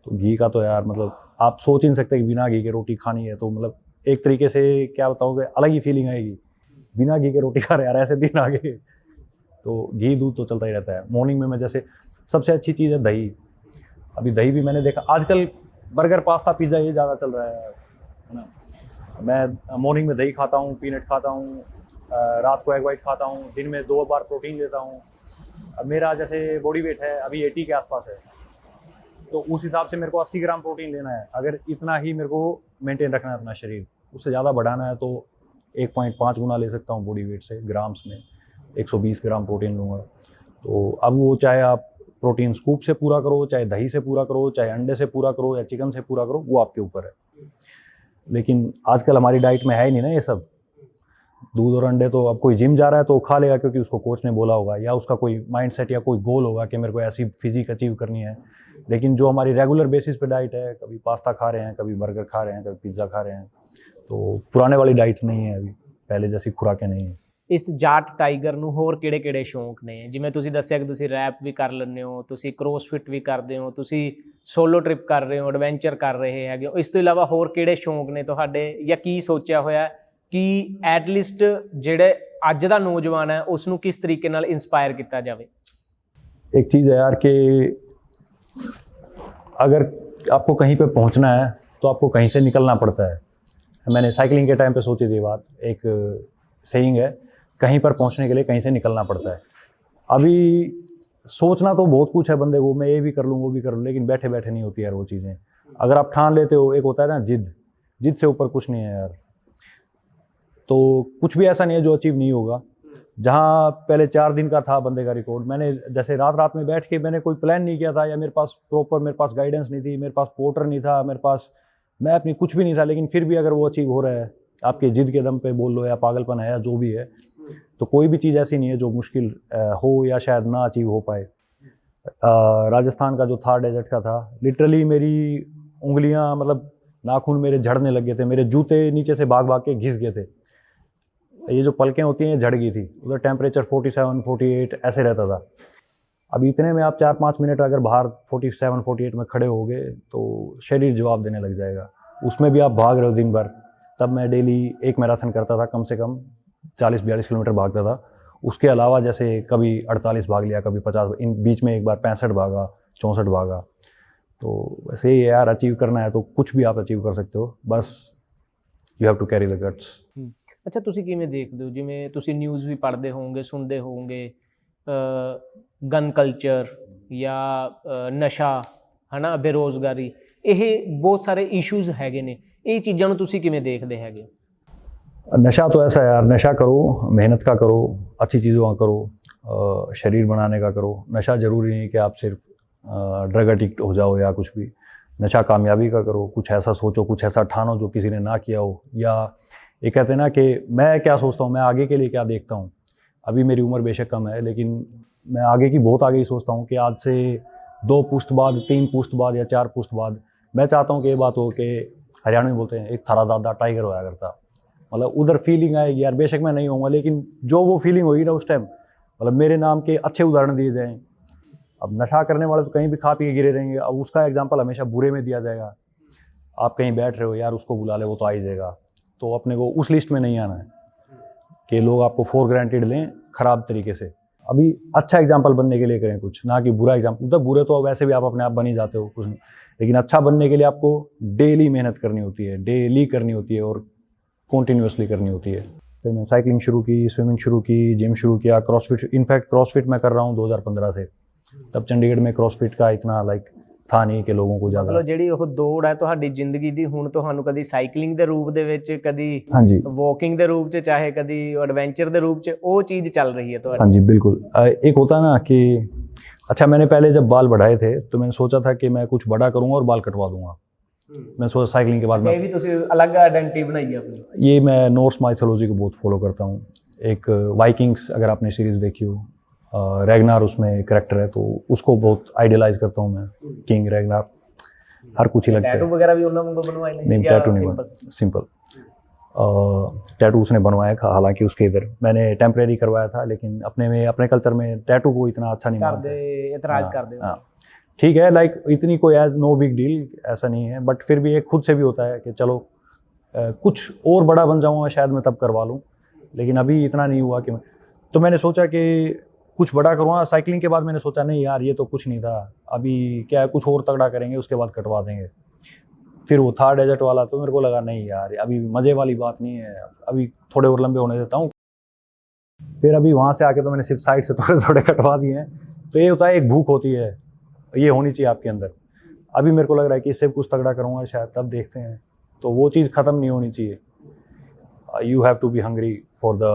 तो घी का तो यार मतलब आप सोच ही नहीं सकते कि बिना घी के रोटी खानी है, तो मतलब एक तरीके से क्या बताऊँ कि अलग ही फीलिंग आएगी, बिना घी के रोटी खा रहे यार ऐसे दिन आ गए। तो घी दूध तो चलता ही रहता है। मॉर्निंग में मैं जैसे सबसे अच्छी चीज़ है दही। अभी दही भी मैंने देखा आजकल बर्गर पास्ता पिज़्ज़ा ये ज़्यादा चल रहा है ना। मैं मॉर्निंग में दही खाता हूँ, पीनट खाता हूँ, रात को एग वाइट खाता हूँ, दिन में 2 बार प्रोटीन लेता हूँ। अब मेरा जैसे बॉडी वेट है अभी 80 के आसपास है, तो उस हिसाब से मेरे को 80 ग्राम प्रोटीन लेना है। अगर इतना ही मेरे को मेंटेन रखना है अपना शरीर, उससे ज़्यादा बढ़ाना है तो 1.5 गुना ले सकता हूँ बॉडी वेट से। ग्राम्स में 120 ग्राम प्रोटीन लूँगा। तो अब वो चाहे आप प्रोटीन स्कूप से पूरा करो, चाहे दही से पूरा करो, चाहे अंडे से पूरा करो या चिकन से पूरा करो, वो आपके ऊपर है। लेकिन आजकल हमारी डाइट में है ही नहीं ना ये सब। दूध और अंडे तो अब कोई जिम जा रहा है तो खा लेगा क्योंकि उसको कोच ने बोला होगा, या उसका कोई माइंडसेट या कोई गोल होगा कि मेरे को ऐसी फिजिक अचीव करनी है। लेकिन जो हमारी रेगुलर बेसिस पे डाइट है, कभी पास्ता खा रहे हैं, कभी बर्गर खा रहे हैं, कभी पिज़्ज़ा खा रहे हैं, तो पुराने वाली डाइट नहीं है अभी, पहले जैसी खुराकें नहीं है। ਇਸ ਜਾਟ ਟਾਈਗਰ ਨੂੰ ਹੋਰ ਕਿਹੜੇ-ਕਿਹੜੇ ਸ਼ੌਂਕ ਨੇ? ਜਿਵੇਂ ਤੁਸੀਂ ਦੱਸਿਆ ਕਿ ਤੁਸੀਂ ਰੈਪ ਵੀ ਕਰ ਲੈਂਦੇ ਹੋ, ਤੁਸੀਂ ਕ੍ਰੋਸਫਿਟ ਵੀ ਕਰਦੇ ਹੋ, ਤੁਸੀਂ ਸੋਲੋ ਟ੍ਰਿਪ ਕਰ ਰਹੇ ਹੋ, ਐਡਵੈਂਚਰ ਕਰ ਰਹੇ ਹੈਗੇ ਹੋ। ਇਸ ਤੋਂ ਇਲਾਵਾ ਹੋਰ ਕਿਹੜੇ ਸ਼ੌਂਕ ਨੇ ਤੁਹਾਡੇ, ਜਾਂ ਕੀ ਸੋਚਿਆ ਹੋਇਆ ਕਿ ਐਟਲੀਸਟ ਜਿਹੜੇ ਅੱਜ ਦਾ ਨੌਜਵਾਨ ਹੈ ਉਸ ਨੂੰ ਕਿਸ ਤਰੀਕੇ ਨਾਲ ਇੰਸਪਾਇਰ ਕੀਤਾ ਜਾਵੇ? एक चीज़ है यार कि अगर आपको कहीं पे पहुंचना है तो आपको कहीं से निकलना पड़ता है। मैंने साइकिलिंग के टाइम पे सोची थी बात, एक सेइंग है, कहीं पर पहुंचने के लिए कहीं से निकलना पड़ता है। अभी सोचना तो बहुत कुछ है बंदे को, मैं ये भी कर लूँ वो भी कर लूँ, लेकिन बैठे बैठे नहीं होती यार वो चीज़ें। अगर आप ठान लेते हो, एक होता है ना जिद से ऊपर कुछ नहीं है यार। तो कुछ भी ऐसा नहीं है जो अचीव नहीं होगा। जहाँ पहले 4 दिन का था बंदे का रिकॉर्ड, मैंने जैसे रात में बैठ के मैंने कोई प्लान नहीं किया था, या मेरे पास गाइडेंस नहीं थी, मेरे पास पोर्टर नहीं था, मेरे पास मैप नहीं, कुछ भी नहीं था, लेकिन फिर भी अगर वो अचीव हो रहा है आपके जिद के दम पे बोल लो, या पागलपन है या जो भी है, तो कोई भी चीज़ ऐसी नहीं है जो मुश्किल हो या शायद ना अचीव हो पाए। राजस्थान का जो था डेजर्ट का था, लिटरली मेरी उंगलियां मतलब नाखून मेरे झड़ने लग गए थे, मेरे जूते नीचे से भाग भाग के घिस गए थे। ये जो पलकें होती हैं ये झड़ गई थी, उधर टेम्परेचर 47 48 ऐसे रहता था। अभी इतने में आप 4-5 मिनट अगर बाहर 47 48 में खड़े हो गए तो शरीर जवाब देने लग जाएगा। उसमें भी आप भाग रहे हो दिन भर। तब मैं डेली एक मैराथन करता था, कम से कम 40-42 किलोमीटर भागता था। उसके अलावा जैसे कभी 48 भाग लिया, कभी 50, इन बीच में एक बार 65 भागा, 64 भागा। तो वैसे ही यार, अचीव करना है तो कुछ भी आप अचीव कर सकते हो, बस you have to carry the guts. ਅੱਛਾ, ਤੁਸੀਂ ਕਿਵੇਂ ਦੇਖਦੇ ਹੋ, ਜਿਵੇਂ ਤੁਸੀਂ ਨਿਊਜ਼ ਵੀ ਪੜ੍ਹਦੇ ਹੋਵੋਗੇ, ਸੁਣਦੇ ਹੋਵੋਗੇ, ਗਨ ਕਲਚਰ ਜਾਂ ਨਸ਼ਾ, ਹੈ ਨਾ, ਬੇਰੁਜ਼ਗਾਰੀ, ਇਹ ਬਹੁਤ ਸਾਰੇ ਇਸ਼ੂਜ਼ ਹੈਗੇ ਨੇ, ਇਹ ਚੀਜ਼ਾਂ ਨੂੰ ਤੁਸੀਂ ਕਿਵੇਂ ਦੇਖਦੇ ਹੈਗੇ? नशा तो ऐसा है यार, नशा करो, मेहनत का करो, अच्छी चीज़ों का करो, शरीर बनाने का करो। नशा ज़रूरी नहीं कि आप सिर्फ ड्रग एडिक्ट हो जाओ या कुछ भी। नशा कामयाबी का करो, कुछ ऐसा सोचो, कुछ ऐसा ठानो जो किसी ने ना किया हो। या ये कहते हैं ना कि मैं क्या सोचता हूँ, मैं आगे के लिए क्या देखता हूँ। अभी मेरी उम्र बेशक कम है, लेकिन मैं आगे की बहुत आगे ही सोचता हूँ कि आज से 2 पुश्त बाद, 3 पुश्त बाद या 4 पुश्त बाद मैं चाहता हूँ कि ये बात हो कि हरियाणा में बोलते हैं एक थारा दादा टाइगर होया करता। मतलब उधर फीलिंग आएगी यार, बेशक मैं नहीं होऊंगा, लेकिन जो वो फीलिंग होगी ना उस टाइम, मतलब मेरे नाम के अच्छे उदाहरण दिए जाएँ। अब नशा करने वाले तो कहीं भी खा पी के गिरे रहेंगे, अब उसका एग्जाम्पल हमेशा बुरे में दिया जाएगा। आप कहीं बैठ रहे हो, यार उसको बुला ले वो तो आ ही जाएगा, तो अपने को उस लिस्ट में नहीं आना है कि लोग आपको फॉर ग्रांटेड लें ख़राब तरीके से। अभी अच्छा एग्जाम्पल बनने के लिए करें कुछ, ना कि बुरा एग्जाम्पल। मतलब बुरे तो वैसे भी आप अपने आप बन ही जाते हो कुछ नहीं, लेकिन अच्छा बनने के लिए आपको डेली मेहनत करनी होती है, डेली करनी होती है और कॉन्टीन्यूसली करनी होती है। फिर मैं साइकिलिंग शुरू की, स्विमिंग शुरू की, जिम शुरू किया, क्रॉसफिट। इनफैक्ट क्रॉसफिट मैं कर रहा हूँ 2015 से। तब चंडीगढ़ में क्रॉसफिट का इतना था नहीं कि लोगों को ज़्यादा। ਮਤਲਬ ਜਿਹੜੀ ਉਹ ਦੌੜ ਹੈ ਤੁਹਾਡੀ ਜ਼ਿੰਦਗੀ ਦੀ, ਹੁਣ ਤੁਹਾਨੂੰ ਕਦੀ ਸਾਈਕਲਿੰਗ ਦੇ ਰੂਪ ਦੇ ਵਿੱਚ, ਕਦੀ ਹਾਂਜੀ वॉकिंग ਦੇ रूप 'ਚ, चाहे कभी एडवेंचर ਦੇ रूप 'ਚ, ਉਹ चीज़ चल रही है ਤੁਹਾਡੀ? हाँ जी बिल्कुल। एक होता है ना कि अच्छा, मैंने पहले जब बाल बढ़ाए थे तो मैंने सोचा था कि मैं कुछ बड़ा करूँगा और बाल कटवा दूंगा। मैं सोचा साइकिलिंग के बाद ये भी तुसी अलग आइडेंटिटी बनाई है अपनी? ये मैं नॉर्स माइथोलॉजी को बहुत फॉलो करता हूँ। एक वाइकिंग्स अगर आपने सीरीज़ देखी हो, रैगनार उसमें कैरेक्टर है, तो उसको बहुत आइडियलाइज करता हूँ मैं। किंग रैगनार, हर कुछ ही लगता है। टैटू वगैरह भी उन्होंने बनवाए? नहीं, टैटू नहीं, सिंपल टैटू उसने बनवाया था। हालांकि उसके इधर मैंने टेम्परेरी करवाया था, लेकिन अपने कल्चर में टैटू को इतना अच्छा नहीं मानते, एतराज कर दे। ठीक है, लाइक इतनी कोई एज नो बिग डील ऐसा नहीं है, बट फिर भी एक खुद से भी होता है कि चलो कुछ और बड़ा बन जाऊँगा शायद मैं तब करवा लूँ, लेकिन अभी इतना नहीं हुआ कि तो मैंने सोचा कि कुछ बड़ा करूँगा। साइकिलिंग के बाद मैंने सोचा नहीं यार ये तो कुछ नहीं था, अभी क्या है कुछ और तगड़ा करेंगे, उसके बाद कटवा देंगे। फिर वो था डेजर्ट वाला, तो मेरे को लगा नहीं यार अभी मज़े वाली बात नहीं है, अभी थोड़े और लंबे होने देता हूँ। फिर अभी वहाँ से आके तो मैंने सिर्फ साइड से थोड़े थोड़े कटवा दिए हैं। तो ये होता है, एक भूख होती है, ये होनी चाहिए आपके अंदर। अभी मेरे को लग रहा है कि इससे कुछ तगड़ा करूँगा शायद, तब देखते हैं। तो वो चीज़ ख़त्म नहीं होनी चाहिए। You have to be hungry for the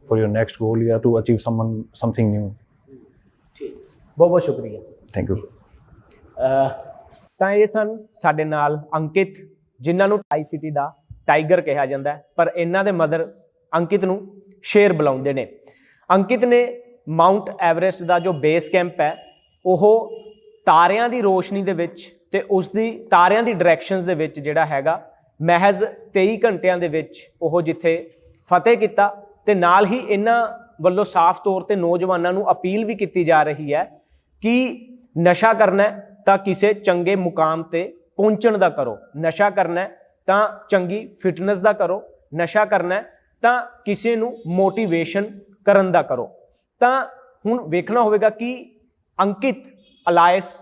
for your next goal, you have to achieve something new। बहुत बहुत शुक्रिया, थैंक यू। ਤਾਂ ਇਹ ਸਨ ਸਾਡੇ ਨਾਲ ਅੰਕਿਤ, ਜਿਨ੍ਹਾਂ ਨੂੰ ਟਾਈ ਸਿਟੀ ਦਾ ਟਾਈਗਰ ਕਿਹਾ ਜਾਂਦਾ ਹੈ, ਪਰ ਇਹਨਾਂ ਦੇ ਮਦਰ ਅੰਕਿਤ ਨੂੰ ਸ਼ੇਰ ਬੁਲਾਉਂਦੇ ਨੇ। ਅੰਕਿਤ ਨੇ ਮਾਊਂਟ ਐਵਰੈਸਟ ਦਾ ਜੋ ਬੇਸ ਕੈਂਪ ਹੈ ਉਹ ਤਾਰਿਆਂ ਦੀ ਰੋਸ਼ਨੀ ਦੇ ਵਿੱਚ ਤੇ ਉਸ ਦੀ ਤਾਰਿਆਂ ਦੀ ਡਾਇਰੈਕਸ਼ਨਸ ਦੇ ਵਿੱਚ ਜਿਹੜਾ ਹੈਗਾ ਮਹਿਜ਼ 23 ਘੰਟਿਆਂ ਦੇ ਵਿੱਚ ਉਹ ਜਿੱਥੇ ਫਤਿਹ ਕੀਤਾ। ਤੇ ਨਾਲ ਹੀ ਇਹਨਾਂ ਵੱਲੋਂ ਸਾਫ਼ ਤੌਰ ਤੇ ਨੌਜਵਾਨਾਂ ਨੂੰ ਅਪੀਲ ਵੀ ਕੀਤੀ ਜਾ ਰਹੀ ਹੈ ਕਿ ਨਸ਼ਾ ਕਰਨਾ ਤਾਂ ਕਿਸੇ ਚੰਗੇ ਮੁਕਾਮ ਤੇ ਪਹੁੰਚਣ ਦਾ ਕਰੋ, ਨਸ਼ਾ ਕਰਨਾ ਤਾਂ ਚੰਗੀ ਫਿਟਨੈਸ ਦਾ ਕਰੋ, ਨਸ਼ਾ ਕਰਨਾ ਤਾਂ ਕਿਸੇ ਨੂੰ ਮੋਟੀਵੇਸ਼ਨ ਕਰਨ ਦਾ ਕਰੋ। ਤਾਂ ਹੁਣ ਵੇਖਣਾ ਹੋਵੇਗਾ ਕਿ ਅੰਕਿਤ ਅਲਾਇਸ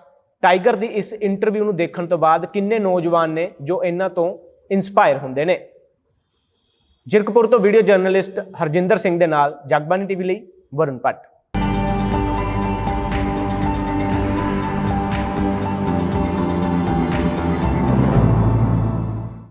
ਟਾਈਗਰ ਦੀ ਇਸ ਇੰਟਰਵਿਊ ਨੂੰ ਦੇਖਣ ਤੋਂ ਬਾਅਦ ਕਿੰਨੇ ਨੌਜਵਾਨ ਨੇ ਜੋ ਇਹਨਾਂ ਤੋਂ ਇੰਸਪਾਇਰ ਹੁੰਦੇ ਨੇ। ਜ਼ਿਰਕਪੁਰ ਤੋਂ ਵੀਡੀਓ ਜਰਨਲਿਸਟ ਹਰਜਿੰਦਰ ਸਿੰਘ ਦੇ ਨਾਲ ਜਗਬਾਣੀ ਟੀਵੀ ਲਈ ਵਰੁਣ ਭੱਟ।